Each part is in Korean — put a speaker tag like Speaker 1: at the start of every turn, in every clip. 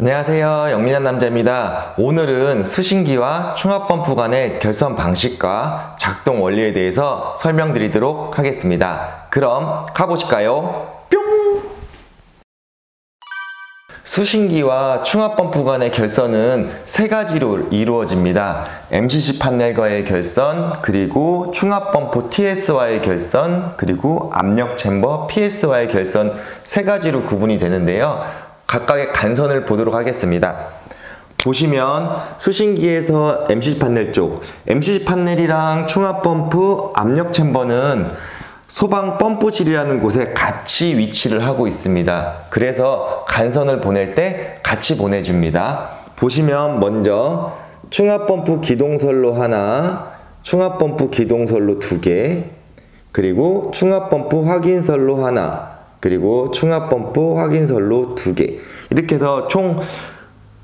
Speaker 1: 안녕하세요, 영민한 남자입니다. 오늘은 수신기와 충압펌프 간의 결선 방식과 작동 원리에 대해서 설명드리도록 하겠습니다. 그럼 가보실까요? 뿅! 수신기와 충압펌프 간의 결선은 세 가지로 이루어집니다. MCC 판넬과의 결선, 그리고 충압펌프 TS와의 결선, 그리고 압력 챔버 PS와의 결선, 세 가지로 구분이 되는데요. 각각의 간선을 보도록 하겠습니다. 보시면 수신기에서 MCC 판넬 쪽, MCC 판넬이랑 충압펌프, 압력 챔버는 소방 펌프실이라는 곳에 같이 위치를 하고 있습니다. 그래서 간선을 보낼 때 같이 보내줍니다. 보시면 먼저 충압펌프 기동선로 하나, 충압펌프 기동선로 2개, 그리고 충압펌프 확인선로 하나, 그리고 충압펌프 확인선로 2개, 이렇게 해서 총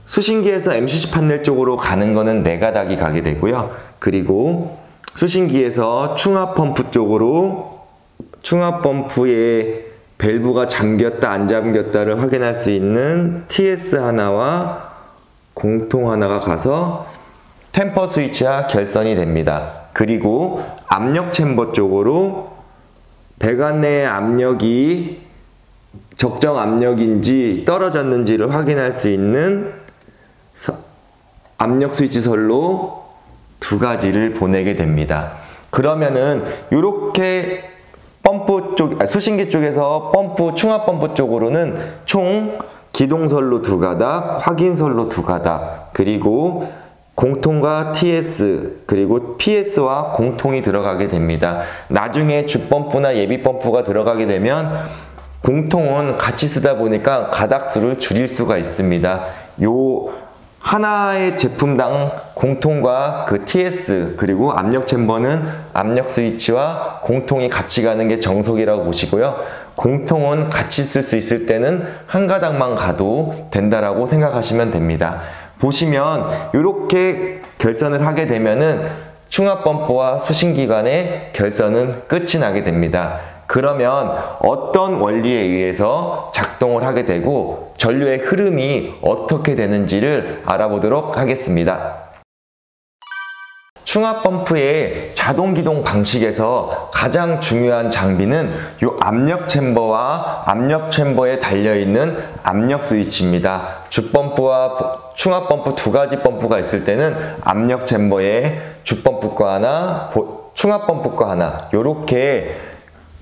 Speaker 1: 수신기에서 MCC 판넬 쪽으로 가는 거는 4가닥이 가게 되고요. 그리고 수신기에서 충압펌프 쪽으로 충압펌프의 밸브가 잠겼다 안 잠겼다를 확인할 수 있는 TS 하나와 공통 하나가 가서 템퍼 스위치와 결선이 됩니다. 그리고 압력 챔버 쪽으로 배관 내의 압력이 적정 압력인지 떨어졌는지를 확인할 수 있는 압력 스위치 선로 2가지를 보내게 됩니다. 그러면은 이렇게 펌프 쪽, 수신기 쪽에서 펌프, 충압펌프 쪽으로는 총 기동선로 2가닥, 확인선로 2가닥, 그리고 공통과 TS, 그리고 PS와 공통이 들어가게 됩니다. 나중에 주펌프나 예비펌프가 들어가게 되면 공통은 같이 쓰다 보니까 가닥수를 줄일 수가 있습니다. 요 하나의 제품당 공통과 그 TS, 그리고 압력 챔버는 압력 스위치와 공통이 같이 가는 게 정석이라고 보시고요. 공통은 같이 쓸 수 있을 때는 한 가닥만 가도 된다라고 생각하시면 됩니다. 보시면 이렇게 결선을 하게 되면은 충압펌프와 수신기 간의 결선은 끝이 나게 됩니다. 그러면 어떤 원리에 의해서 작동을 하게 되고 전류의 흐름이 어떻게 되는지를 알아보도록 하겠습니다. 충압펌프의 자동기동 방식에서 가장 중요한 장비는 이 압력 챔버와 압력 챔버에 달려있는 압력 스위치입니다. 주펌프와 충압펌프 2가지 펌프가 있을 때는 압력 챔버에 주펌프 거 하나, 충압펌프 거 하나, 이렇게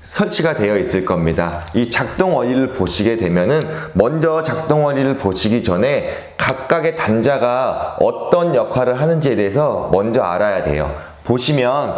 Speaker 1: 설치가 되어 있을 겁니다. 이 작동 원리를 보시게 되면은 먼저 작동 원리를 보시기 전에 각각의 단자가 어떤 역할을 하는지에 대해서 먼저 알아야 돼요. 보시면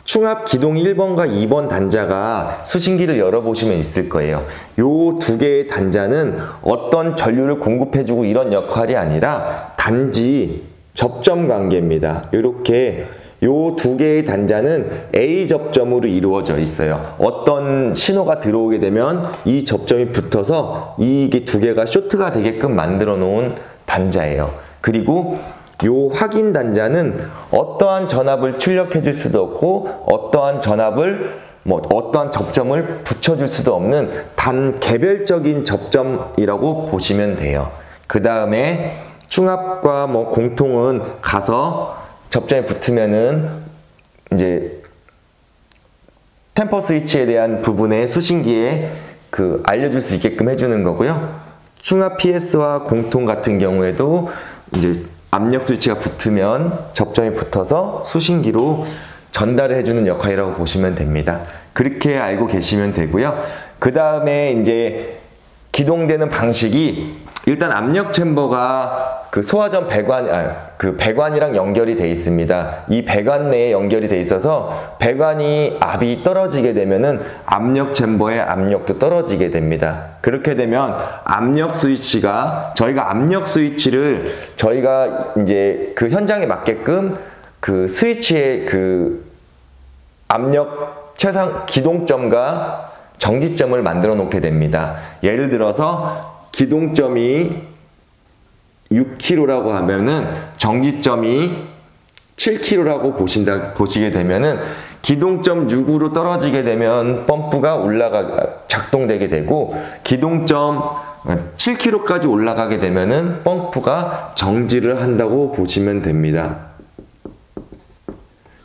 Speaker 1: 충압 기동 1번과 2번 단자가 수신기를 열어보시면 있을 거예요. 요 2개의 단자는 어떤 전류를 공급해주고 이런 역할이 아니라 단지 접점 관계입니다. 이렇게 요 2개의 단자는 A 접점으로 이루어져 있어요. 어떤 신호가 들어오게 되면 이 접점이 붙어서 이게 2개가 쇼트가 되게끔 만들어 놓은 단자예요. 그리고 요 확인 단자는 어떠한 전압을 출력해 줄 수도 없고 어떠한 전압을 어떠한 접점을 붙여줄 수도 없는 단 개별적인 접점이라고 보시면 돼요. 그 다음에 충압과 공통은 가서 접점에 붙으면은 이제 템퍼 스위치에 대한 부분에 수신기에 알려줄 수 있게끔 해주는 거고요. 충압 PS와 공통 같은 경우에도 이제 압력 스위치가 붙으면 접점에 붙어서 수신기로 전달을 해주는 역할이라고 보시면 됩니다. 그렇게 알고 계시면 되고요. 그 다음에 이제 기동되는 방식이 일단 압력 챔버가 소화전 배관이랑 연결이 되어 있습니다. 이 배관 내에 연결이 되어 있어서 배관이 압이 떨어지게 되면은 압력 챔버의 압력도 떨어지게 됩니다. 그렇게 되면 압력 스위치가 압력 스위치를 저희가 이제 그 현장에 맞게끔 그 스위치의 압력 최상 기동점과 정지점을 만들어 놓게 됩니다. 예를 들어서 기동점이 6kg라고 하면은 정지점이 7kg라고 보시게 되면은 기동점 6으로 떨어지게 되면 펌프가 작동되게 되고, 기동점 7kg까지 올라가게 되면은 펌프가 정지를 한다고 보시면 됩니다.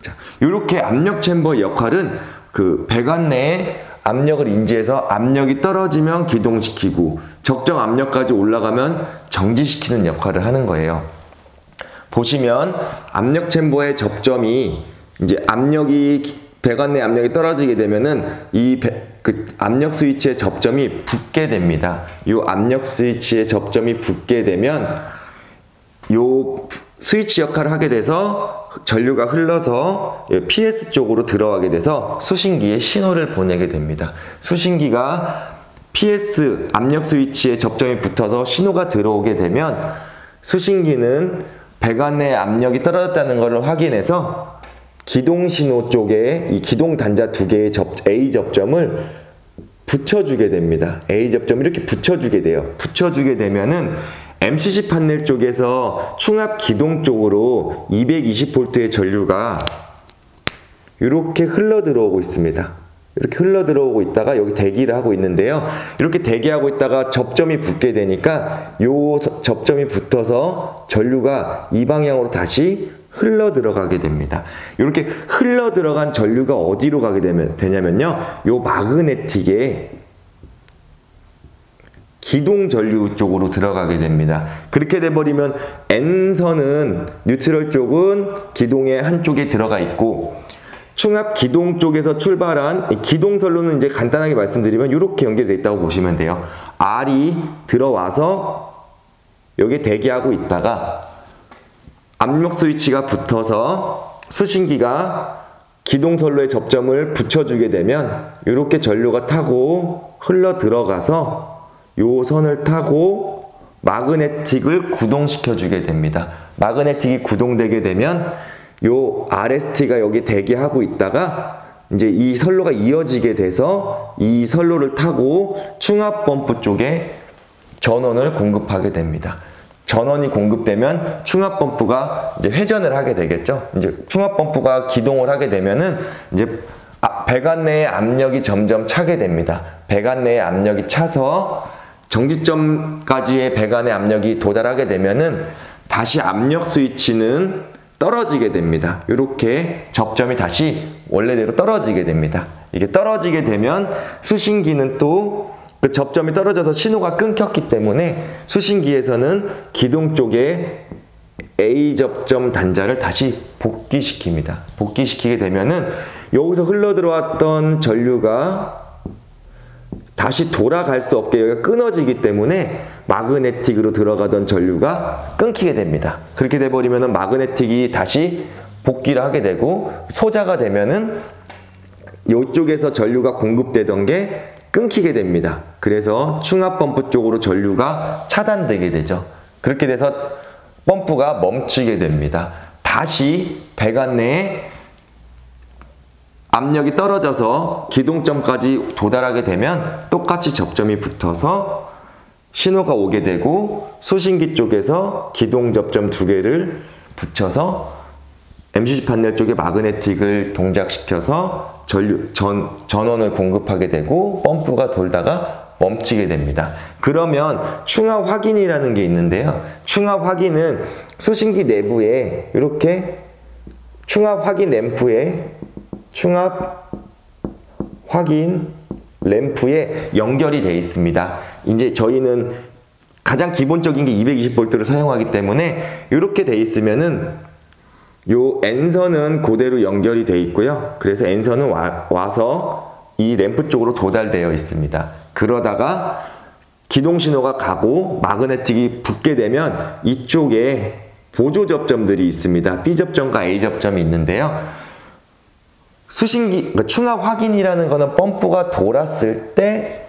Speaker 1: 자, 이렇게 압력 챔버의 역할은 그 배관 내에 압력을 인지해서 압력이 떨어지면 기동시키고 적정 압력까지 올라가면 정지시키는 역할을 하는 거예요. 보시면 압력 챔버의 접점이 이제 배관 내 압력이 떨어지게 되면은 그 압력 스위치의 접점이 붙게 됩니다. 이 압력 스위치의 접점이 붙게 되면 이 스위치 역할을 하게 돼서 전류가 흘러서 PS 쪽으로 들어가게 돼서 수신기에 신호를 보내게 됩니다. 수신기가 PS 압력 스위치에 접점이 붙어서 신호가 들어오게 되면 수신기는 배관 내 압력이 떨어졌다는 것을 확인해서 기동 신호 쪽에 이 기동 단자 두 개의 A 접점을 붙여주게 됩니다. A 접점 이렇게 붙여주게 돼요. 붙여주게 되면은 MCC 판넬 쪽에서 충압 기동 쪽으로 220V의 전류가 이렇게 흘러 들어오고 있습니다. 이렇게 흘러 들어오고 있다가 여기 대기를 하고 있는데요. 이렇게 대기하고 있다가 접점이 붙게 되니까 이 접점이 붙어서 전류가 이 방향으로 다시 흘러 들어가게 됩니다. 이렇게 흘러 들어간 전류가 어디로 가게 되냐면요. 이 마그네틱의 기동 전류 쪽으로 들어가게 됩니다. 그렇게 돼버리면 N선은 뉴트럴 쪽은 기동의 한쪽에 들어가 있고, 충압 기동 쪽에서 출발한 기동선로는 이제 간단하게 말씀드리면 이렇게 연결되어 있다고 보시면 돼요. R이 들어와서 여기 대기하고 있다가 압력 스위치가 붙어서 수신기가 기동선로의 접점을 붙여주게 되면 이렇게 전류가 타고 흘러 들어가서 요 선을 타고 마그네틱을 구동시켜 주게 됩니다. 마그네틱이 구동되게 되면 요 RST가 여기 대기하고 있다가 이제 이 선로가 이어지게 돼서 이 선로를 타고 충압 펌프 쪽에 전원을 공급하게 됩니다. 전원이 공급되면 충압 펌프가 이제 회전을 하게 되겠죠. 이제 충압 펌프가 기동을 하게 되면은 이제 배관 내의 압력이 점점 차게 됩니다. 배관 내의 압력이 차서 정지점까지의 배관의 압력이 도달하게 되면은 다시 압력 스위치는 떨어지게 됩니다. 이렇게 접점이 다시 원래대로 떨어지게 됩니다. 이게 떨어지게 되면 수신기는 또 그 접점이 떨어져서 신호가 끊겼기 때문에 수신기에서는 기동 쪽에 A 접점 단자를 다시 복귀시킵니다. 복귀시키게 되면은 여기서 흘러 들어왔던 전류가 다시 돌아갈 수 없게 여기가 끊어지기 때문에 마그네틱으로 들어가던 전류가 끊기게 됩니다. 그렇게 돼버리면은 마그네틱이 다시 복귀를 하게 되고 소자가 되면은 이쪽에서 전류가 공급되던 게 끊기게 됩니다. 그래서 충압 펌프 쪽으로 전류가 차단되게 되죠. 그렇게 돼서 펌프가 멈추게 됩니다. 다시 배관 내에 압력이 떨어져서 기동점까지 도달하게 되면 똑같이 접점이 붙어서 신호가 오게 되고 수신기 쪽에서 기동 접점 두 개를 붙여서 MCC 판넬 쪽에 마그네틱을 동작시켜서 전원을 공급하게 되고 펌프가 돌다가 멈추게 됩니다. 그러면 충압 확인이라는 게 있는데요. 충압 확인은 수신기 내부에 이렇게 충압 확인 램프에 연결이 되어 있습니다. 이제 저희는 가장 기본적인 게 220V를 사용하기 때문에 이렇게 되어 있으면은 요 N선은 그대로 연결이 되어 있고요. 그래서 N선은 와서 이 램프 쪽으로 도달되어 있습니다. 그러다가 기동 신호가 가고 마그네틱이 붙게 되면 이쪽에 보조 접점들이 있습니다. B 접점과 A 접점이 있는데요. 수신기, 충압 확인이라는 거는 펌프가 돌았을 때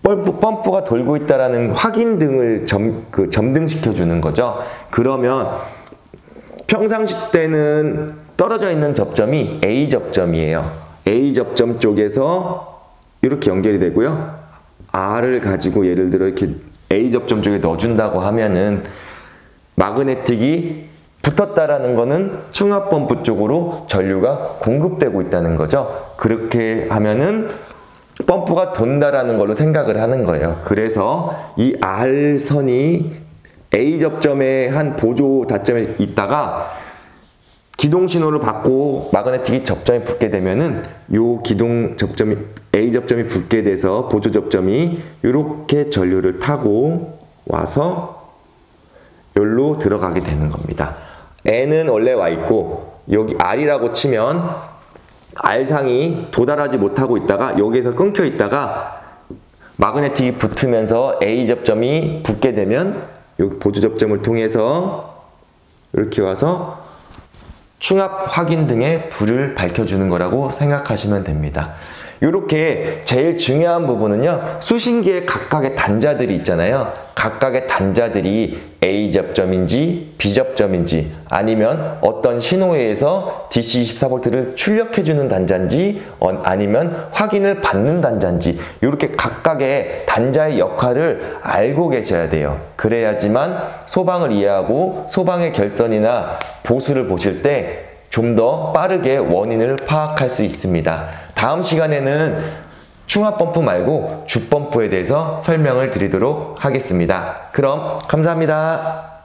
Speaker 1: 펌프가 돌고 있다라는 확인등을 점등시켜 주는 거죠. 그러면 평상시 때는 떨어져 있는 접점이 A 접점이에요. A 접점 쪽에서 이렇게 연결이 되고요. R을 가지고 예를 들어 이렇게 A 접점 쪽에 넣어준다고 하면은 마그네틱이 붙었다라는 거는 충압펌프 쪽으로 전류가 공급되고 있다는 거죠. 그렇게 하면은 펌프가 돈다라는 걸로 생각을 하는 거예요. 그래서 이 R선이 A 접점에 한 보조 닷점에 있다가 기동 신호를 받고 마그네틱이 접점이 붙게 되면은 요 기동 접점이 A 접점이 붙게 돼서 보조 접점이 이렇게 전류를 타고 와서 여기로 들어가게 되는 겁니다. N은 원래 와 있고 여기 R이라고 치면 R상이 도달하지 못하고 있다가 여기에서 끊겨 있다가 마그네틱이 붙으면서 A 접점이 붙게 되면 여기 보조 접점을 통해서 이렇게 와서 충압 확인 등의 불을 밝혀주는 거라고 생각하시면 됩니다. 이렇게 제일 중요한 부분은요, 수신기에 각각의 단자들이 있잖아요. 각각의 단자들이 A 접점인지 B 접점인지 아니면 어떤 신호회에서 DC 24V를 출력해주는 단자인지 아니면 확인을 받는 단자인지 이렇게 각각의 단자의 역할을 알고 계셔야 돼요. 그래야지만 소방을 이해하고 소방의 결선이나 보수를 보실 때 좀 더 빠르게 원인을 파악할 수 있습니다. 다음 시간에는 충압펌프 말고 주펌프에 대해서 설명을 드리도록 하겠습니다. 그럼 감사합니다.